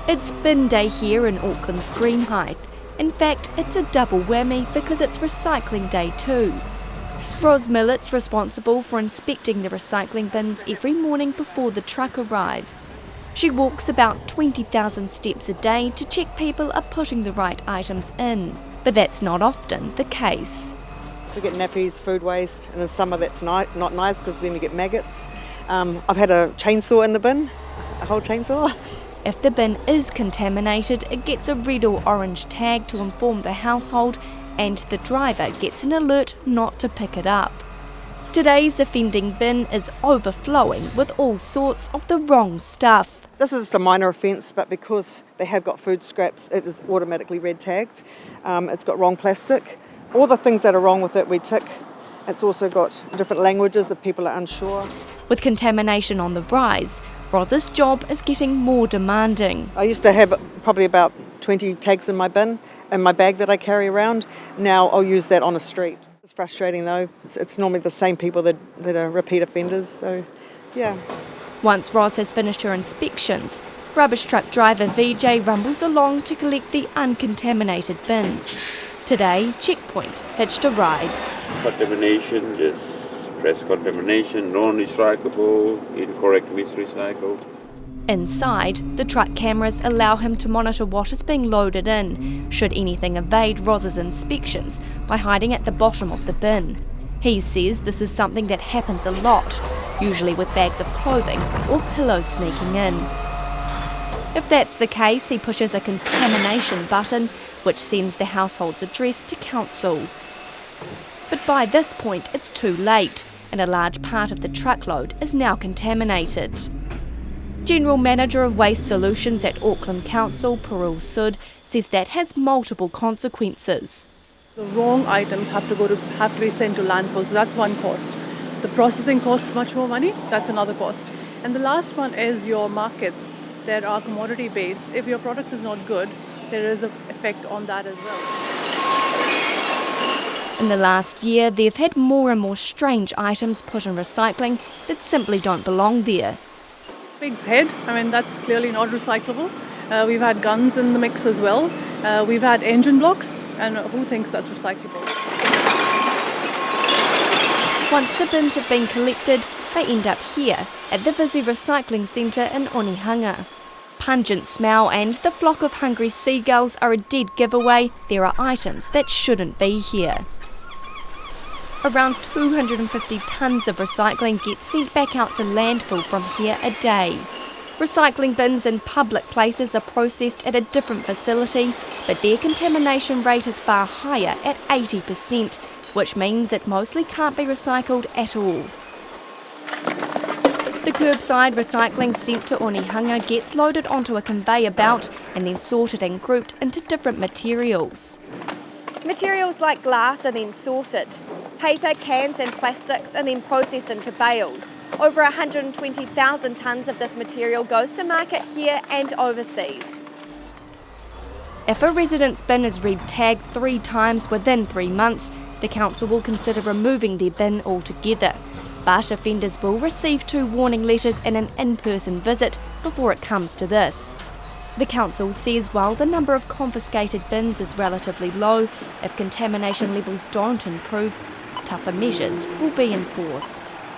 It's bin day here in Auckland's Greenhithe. In fact, it's a double whammy because it's recycling day too. Ros Millet's responsible for inspecting the recycling bins every morning before the truck arrives. She walks about 20,000 steps a day to check people are putting the right items in. But that's not often the case. We get nappies, food waste, and in summer that's not nice because then you get maggots. I've had a chainsaw in the bin, a whole chainsaw. If the bin is contaminated, it gets a red or orange tag to inform the household, and the driver gets an alert not to pick it up. Today's offending bin is overflowing with all sorts of the wrong stuff. This is just a minor offence, but because they have got food scraps, it is automatically red tagged. It's got wrong plastic. All the things that are wrong with it, we tick. It's also got different languages if people are unsure. With contamination on the rise, Ros's job is getting more demanding. I used to have probably about 20 tags in my bin, in my bag that I carry around. Now I'll use that on a street. It's frustrating though. It's normally the same people that are repeat offenders, so yeah. Once Ros has finished her inspections, rubbish truck driver VJ rumbles along to collect the uncontaminated bins. Today, Checkpoint hitched a ride. Contamination, just press contamination, non-recyclable, incorrect misrecycled. Inside, the truck cameras allow him to monitor what is being loaded in, should anything evade Ros's inspections, by hiding at the bottom of the bin. He says this is something that happens a lot, usually with bags of clothing or pillows sneaking in. If that's the case, he pushes a contamination button, which sends the household's address to council. But by this point, it's too late, and a large part of the truckload is now contaminated. General Manager of Waste Solutions at Auckland Council, Perul Sud, says that has multiple consequences. The wrong items have to be sent to landfill, so that's one cost. The processing costs much more money, that's another cost. And the last one is your markets that are commodity based. If your product is not good, there is an effect on that as well. In the last year, they've had more and more strange items put in recycling that simply don't belong there. Pig's head, that's clearly not recyclable. We've had guns in the mix as well. We've had engine blocks, and who thinks that's recyclable? Once the bins have been collected, they end up here at the Vizi Recycling Centre in Onehunga. Pungent smell and the flock of hungry seagulls are a dead giveaway there are items that shouldn't be here. Around 250 tonnes of recycling gets sent back out to landfill from here a day. Recycling bins in public places are processed at a different facility, but their contamination rate is far higher at 80%, which means it mostly can't be recycled at all. The curbside recycling sent to Onehunga gets loaded onto a conveyor belt and then sorted and grouped into different materials. Materials like glass are then sorted. Paper, cans and plastics are then processed into bales. Over 120,000 tonnes of this material goes to market here and overseas. If a resident's bin is red tagged 3 times within 3 months, the council will consider removing their bin altogether. But offenders will receive 2 warning letters and an in-person visit before it comes to this. The council says while the number of confiscated bins is relatively low, if contamination levels don't improve, tougher measures will be enforced.